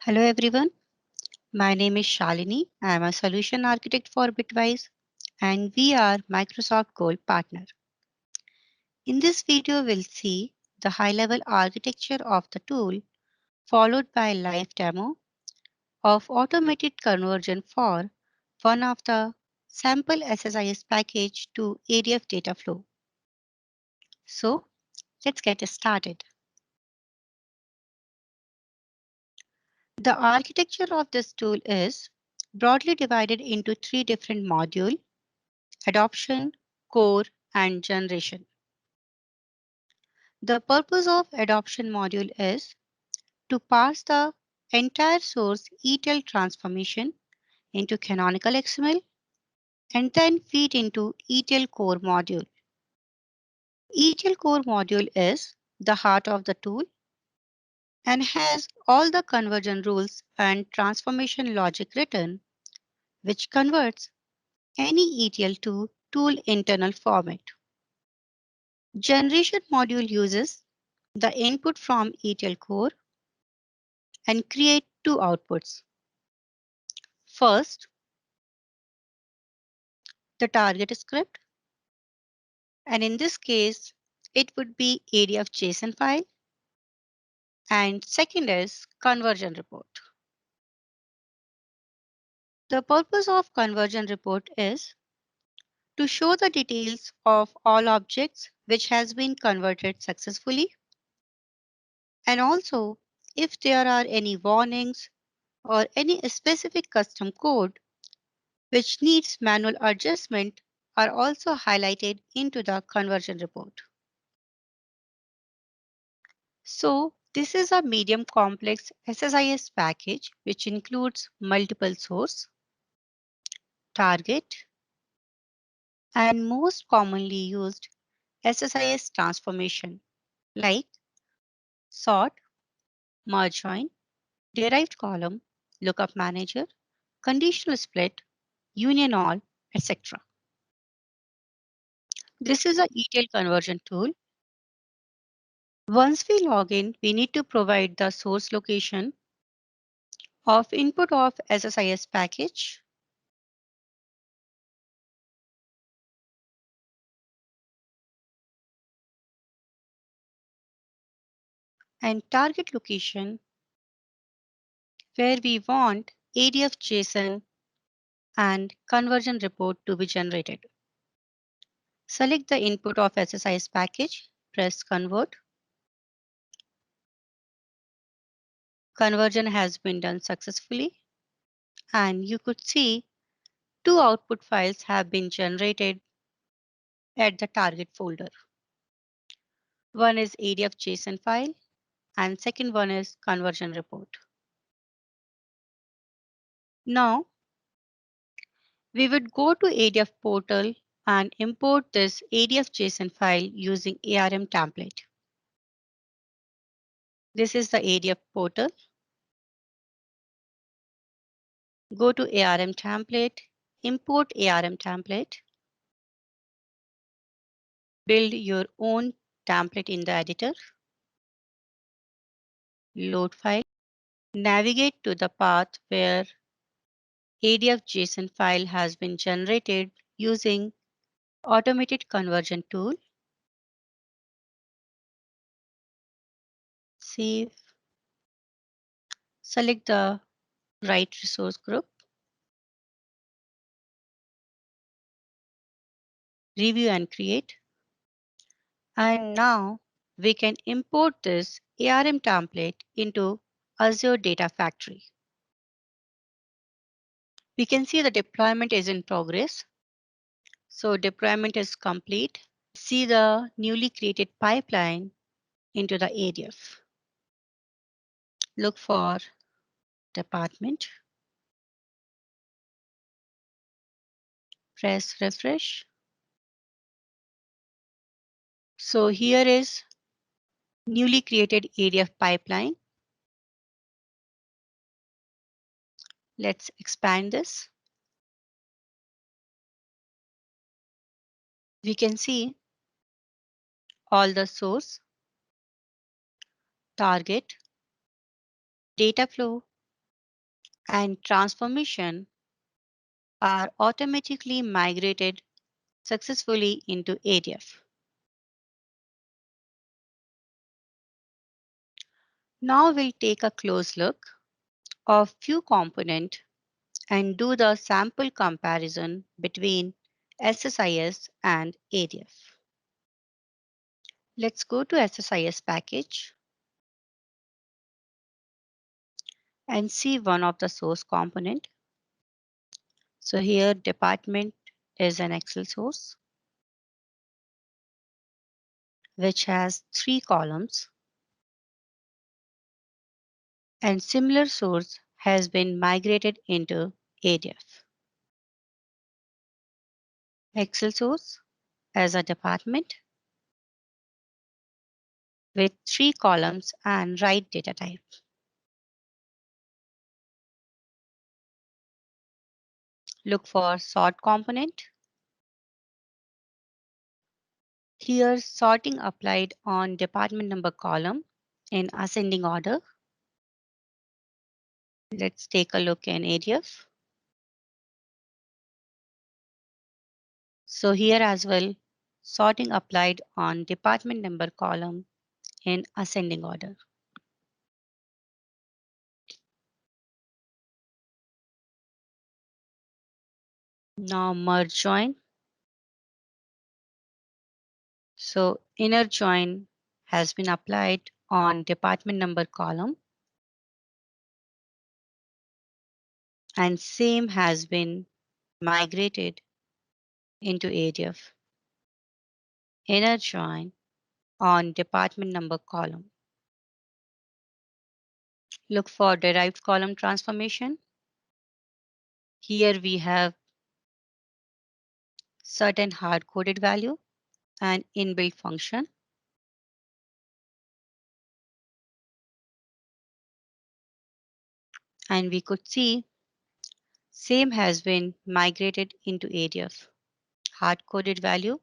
Hello everyone, my name is Shalini. I am a solution architect for Bitwise and we are Microsoft Gold partner. In this video, we'll see the high-level architecture of the tool followed by a live demo of automated conversion for one of the sample SSIS package to ADF data flow. So let's get started. The architecture of this tool is broadly divided into three different modules: adoption, core, and generation. The purpose of adoption module is to parse the entire source ETL transformation into canonical XML and then feed into ETL core module. ETL core module is the heart of the tool and has all the conversion rules and transformation logic written, which converts any ETL to tool internal format. Generation module uses the input from ETL core and create two outputs. First, the target script, and in this case, it would be ADF JSON file, and second is conversion report. The purpose of conversion report is to show the details of all objects which has been converted successfully, and also if there are any warnings or any specific custom code which needs manual adjustment are also highlighted into the conversion report. So this is a medium complex SSIS package which includes multiple source, target, and most commonly used SSIS transformation like sort, merge join, derived column, lookup manager, conditional split, union all, etc. This is a ETL conversion tool. Once we log in, we need to provide the source location of input of SSIS package, and target location where we want ADF JSON and conversion report to be generated. Select the input of SSIS package, press convert. Conversion has been done successfully, and you could see two output files have been generated at the target folder. One is ADF JSON file and second one is conversion report. Now, we would go to ADF portal and import this ADF JSON file using ARM template. This is the ADF portal. Go to ARM template, import ARM template, build your own template in the editor, load file, navigate to the path where ADF JSON file has been generated using automated conversion tool. Save, select the right resource group, review and create. And now we can import this ARM template into Azure Data Factory. We can see the deployment is in progress. So deployment is complete. See the newly created pipeline into the ADF. Look for department. Press refresh. So here is newly created ADF pipeline. Let's expand this. We can see all the source, target, data flow, and transformation are automatically migrated successfully into ADF. Now we'll take a close look of few components and do the sample comparison between SSIS and ADF. Let's go to SSIS package and see one of the source component. So here department is an Excel source which has 3 columns, and similar source has been migrated into ADF. Excel source as a department with 3 columns and right data type. Look for sort component. Here sorting applied on department number column in ascending order. Let's take a look in ADF. So here as well, sorting applied on department number column in ascending order. Now merge join. So inner join has been applied on department number column, and same has been migrated into ADF. Inner join on department number column. Look for derived column transformation. Here we have certain hard-coded value and inbuilt function. And we could see same has been migrated into ADF. Hard-coded value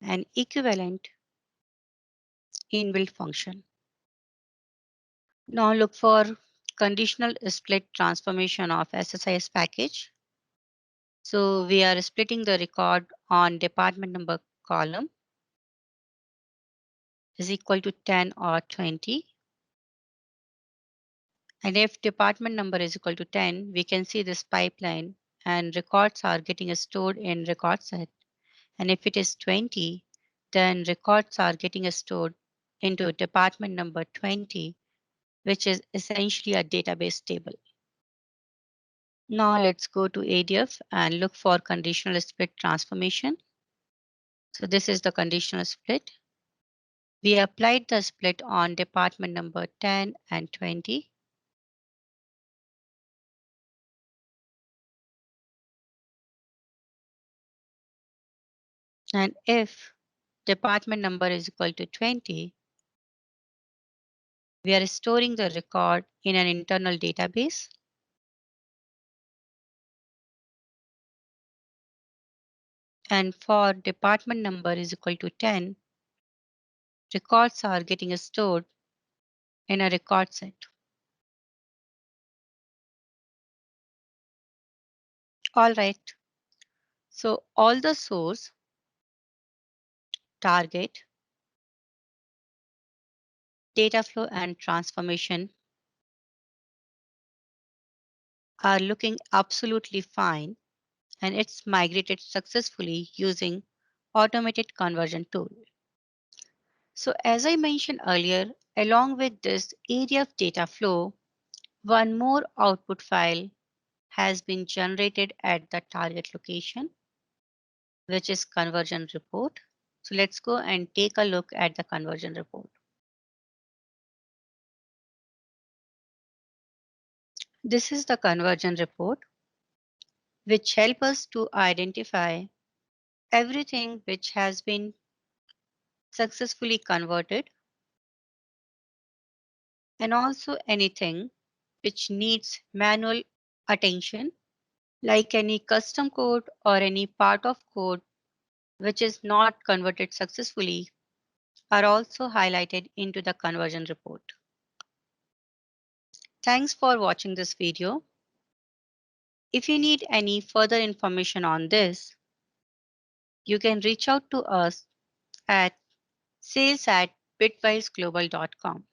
and equivalent inbuilt function. Now look for conditional split transformation of SSIS package. So we are splitting the record on department number column is equal to 10 or 20. And if department number is equal to 10, we can see this pipeline and records are getting stored in record set. And if it is 20, then records are getting stored into department number 20, which is essentially a database table. Now let's go to ADF and look for conditional split transformation. So this is the conditional split. We applied the split on department number 10 and 20. And if department number is equal to 20, we are storing the record in an internal database. And for department number is equal to 10, records are getting stored in a record set. All right. So all the source, target, data flow and transformation are looking absolutely fine, and it's migrated successfully using automated conversion tool. So as I mentioned earlier, along with this area of data flow, one more output file has been generated at the target location, which is conversion report. So let's go and take a look at the conversion report. This is the conversion report, which help us to identify everything which has been successfully converted and also anything which needs manual attention, like any custom code or any part of code which is not converted successfully, are also highlighted into the conversion report. Thanks for watching this video. If you need any further information on this, you can reach out to us at sales@bitwiseglobal.com.